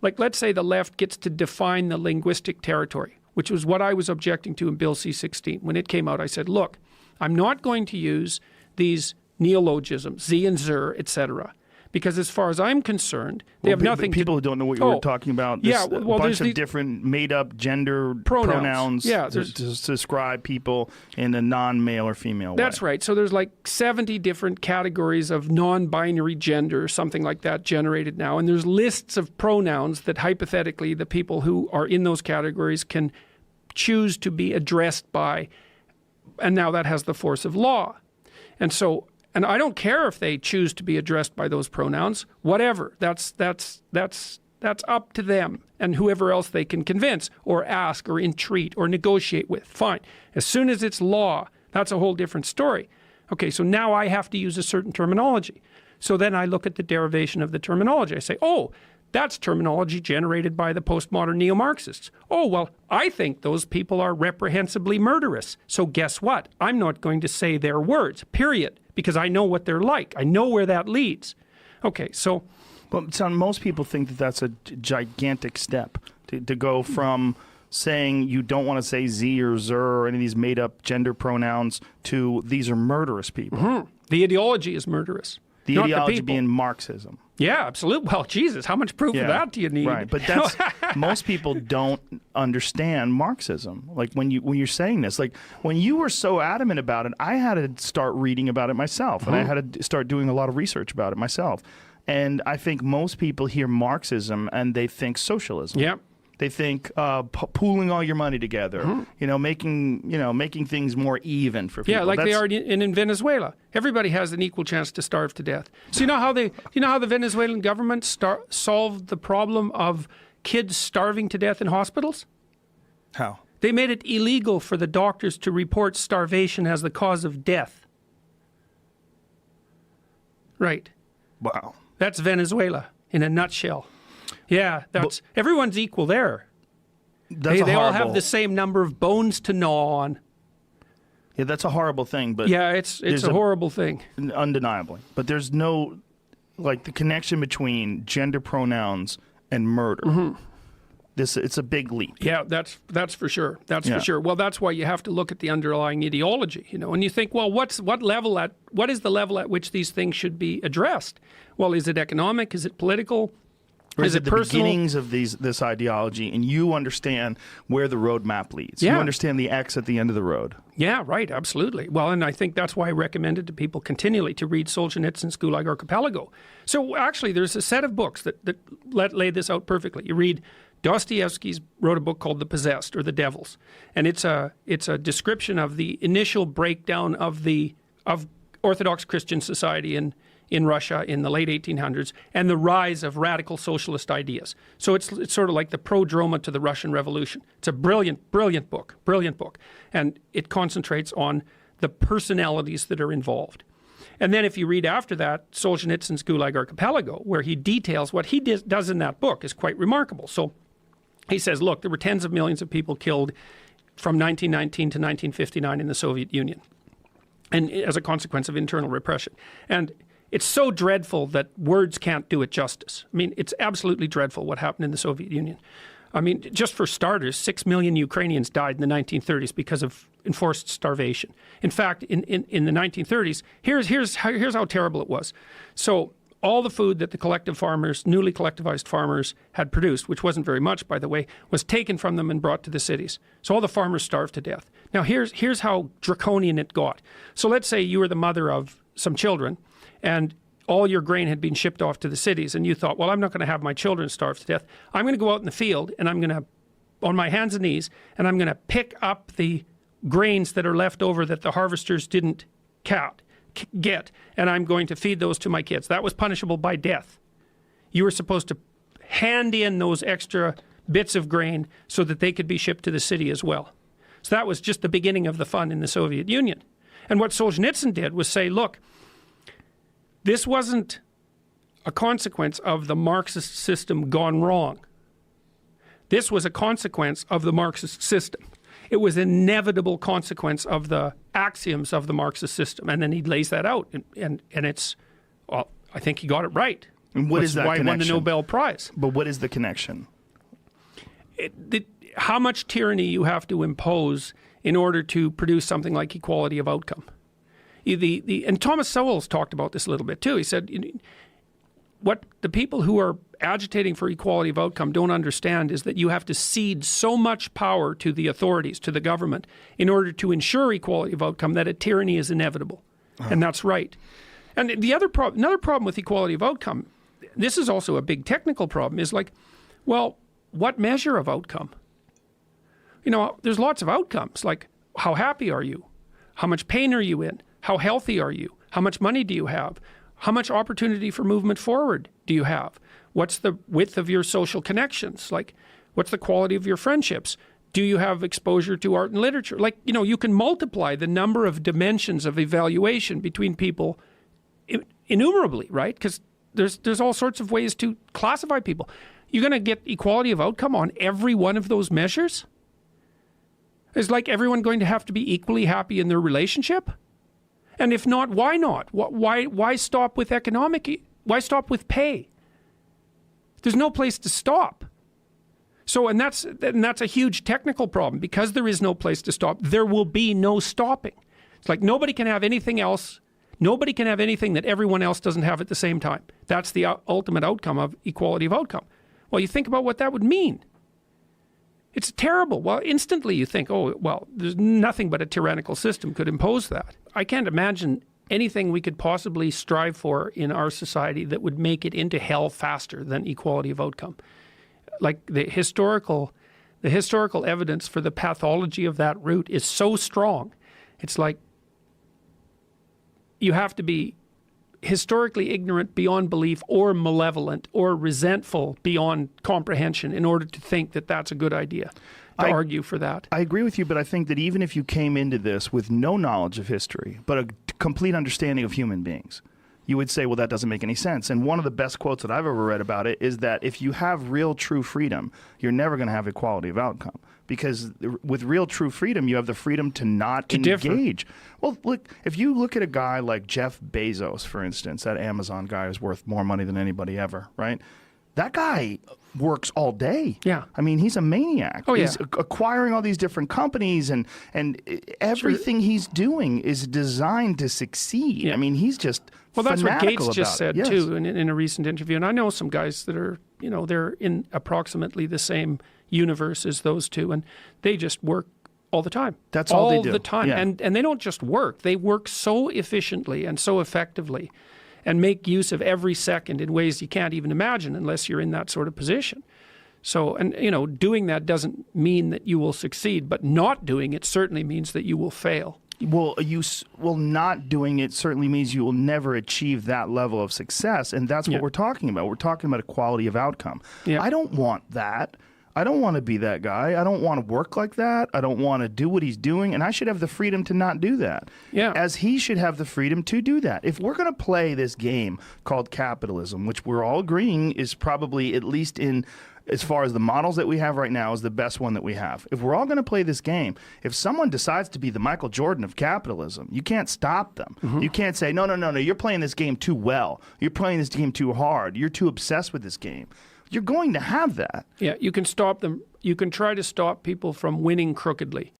like let's say the left gets to define the linguistic territory, which was what I was objecting to in Bill C-16. When it came out, I said, look, I'm not going to use these neologisms, Z and Zer, etc., because as far as I'm concerned, they have nothing to... People who don't know what you were talking about, there's a bunch of different made-up gender pronouns to describe people in a non-male or female way. That's right. So there's like 70 different categories of non-binary gender or something like that generated now. And there's lists of pronouns that hypothetically the people who are in those categories can choose to be addressed by. And now that has the force of law. And so... And I don't care if they choose to be addressed by those pronouns, whatever. That's up to them and whoever else they can convince or ask or entreat or negotiate with. Fine. As soon as it's law, that's a whole different story. Okay, so now I have to use a certain terminology. So then I look at the derivation of the terminology. I say, oh, that's terminology generated by the postmodern neo-Marxists. Oh, well, I think those people are reprehensibly murderous. So guess what? I'm not going to say their words, period. Because I know what they're like. I know where that leads. Okay, so... Well, most people think that that's a gigantic step to go from saying you don't want to say Z or Zer or any of these made-up gender pronouns to these are murderous people. Mm-hmm. The ideology is murderous. The ideology being Marxism. Yeah, absolutely. Well, Jesus, how much proof of that do you need? Right, but that's most people don't understand Marxism. Like when you're saying this, like when you were so adamant about it, I had to start reading about it myself, and I had to start doing a lot of research about it myself. And I think most people hear Marxism and they think socialism. Yep. They think pooling all your money together, making things more even for people. Yeah, like they are in Venezuela. Everybody has an equal chance to starve to death. So you know how the Venezuelan government solved the problem of kids starving to death in hospitals? How? They made it illegal for the doctors to report starvation as the cause of death. Right. Wow. That's Venezuela in a nutshell. Yeah, everyone's equal there. They all have the same number of bones to gnaw on. Yeah, that's a horrible thing. But yeah, it's a horrible thing. Undeniably. But there's no, like, the connection between gender pronouns and murder. Mm-hmm. It's a big leap. Yeah, that's for sure. That's for sure. Well, that's why you have to look at the underlying ideology, and you think, well, what is the level at which these things should be addressed? Well, is it economic? Is it political? Or is it the personal? beginnings of this ideology, and you understand where the roadmap leads? Yeah. You understand the X at the end of the road. Yeah, right, absolutely. Well, and I think that's why I recommended to people continually to read Solzhenitsyn's Gulag Archipelago. So actually, there's a set of books that lay this out perfectly. You read Dostoevsky's wrote a book called The Possessed, or The Devils, and it's a description of the initial breakdown of Orthodox Christian society in Russia in the late 1800s, and the rise of radical socialist ideas. So it's sort of like the prodroma to the Russian Revolution. It's a brilliant book, and it concentrates on the personalities that are involved. And then if you read after that, Solzhenitsyn's Gulag Archipelago, where he details what he does in that book is quite remarkable. So he says, look, there were tens of millions of people killed from 1919 to 1959 in the Soviet Union, and as a consequence of internal repression. And it's so dreadful that words can't do it justice. I mean, it's absolutely dreadful what happened in the Soviet Union. I mean, just for starters, 6 million Ukrainians died in the 1930s because of enforced starvation. In fact, in the 1930s, here's how terrible it was. So all the food that the newly collectivized farmers had produced, which wasn't very much, by the way, was taken from them and brought to the cities. So all the farmers starved to death. Now, here's how draconian it got. So let's say you were the mother of some children, and all your grain had been shipped off to the cities, and you thought, well, I'm not going to have my children starve to death. I'm going to go out in the field, and I'm going to, on my hands and knees, and I'm going to pick up the grains that are left over that the harvesters didn't get, and I'm going to feed those to my kids. That was punishable by death. You were supposed to hand in those extra bits of grain so that they could be shipped to the city as well. So that was just the beginning of the fun in the Soviet Union. And what Solzhenitsyn did was say, look, this wasn't a consequence of the Marxist system gone wrong. This was a consequence of the Marxist system. It was an inevitable consequence of the axioms of the Marxist system. And then he lays that out. And it's, well, I think he got it right. And what is that why he won the connection? Nobel Prize. But what is the connection? How much tyranny you have to impose in order to produce something like equality of outcome. And Thomas Sowell's talked about this a little bit too. He said, what the people who are agitating for equality of outcome don't understand is that you have to cede so much power to the authorities, to the government, in order to ensure equality of outcome that a tyranny is inevitable. And that's right. And another problem with equality of outcome, this is also a big technical problem, is like, well, what measure of outcome? There's lots of outcomes, like how happy are you? How much pain are you in? How healthy are you? How much money do you have? How much opportunity for movement forward do you have? What's the width of your social connections? Like, what's the quality of your friendships? Do you have exposure to art and literature? Like, you can multiply the number of dimensions of evaluation between people innumerably, right? Because there's all sorts of ways to classify people. You're going to get equality of outcome on every one of those measures? Is like everyone going to have to be equally happy in their relationship? And if not, why not? Why stop with why stop with pay? There's no place to stop. So, and that's a huge technical problem. Because there is no place to stop, there will be no stopping. It's like nobody can have anything else. Nobody can have anything that everyone else doesn't have at the same time. That's the ultimate outcome of equality of outcome. Well, you think about what that would mean. It's terrible. Well, instantly you think, oh, well, there's nothing but a tyrannical system could impose that. I can't imagine anything we could possibly strive for in our society that would make it into hell faster than equality of outcome. Like the historical evidence for the pathology of that route is so strong. It's like you have to be historically ignorant beyond belief, or malevolent or resentful beyond comprehension in order to think that that's a good idea, to argue for that. I agree with you, but I think that even if you came into this with no knowledge of history, but a complete understanding of human beings, you would say, well, that doesn't make any sense. And one of the best quotes that I've ever read about it is that if you have real, true freedom, you're never going to have equality of outcome. Because with real, true freedom, you have the freedom to not engage. Well, look, if you look at a guy like Jeff Bezos, for instance, that Amazon guy is worth more money than anybody ever, right? That guy works all day. Yeah. I mean, he's a maniac. Oh, he's yeah. acquiring all these different companies, and everything he's doing is designed to succeed. Yeah. I mean, he's just Well, that's what fanatical Gates just about it. said, Yes. too, in a recent interview. And I know some guys that are, they're in approximately the same universe as those two, and they just work all the time. That's all they do. All the time. Yeah. And they don't just work. They work so efficiently and so effectively and make use of every second in ways you can't even imagine unless you're in that sort of position. So, and, doing that doesn't mean that you will succeed, but not doing it certainly means that you will fail. Well, not doing it certainly means you will never achieve that level of success, and that's what we're talking about. We're talking about equality of outcome. Yeah. I don't want that. I don't want to be that guy. I don't want to work like that. I don't want to do what he's doing, and I should have the freedom to not do that. Yeah. As he should have the freedom to do that. If we're going to play this game called capitalism, which we're all agreeing is probably, at least in as far as the models that we have right now, is the best one that we have. If we're all going to play this game, if someone decides to be the Michael Jordan of capitalism, you can't stop them. Mm-hmm. You can't say, no, you're playing this game too well. You're playing this game too hard. You're too obsessed with this game. You're going to have that. Yeah, you can stop them. You can try to stop people from winning crookedly.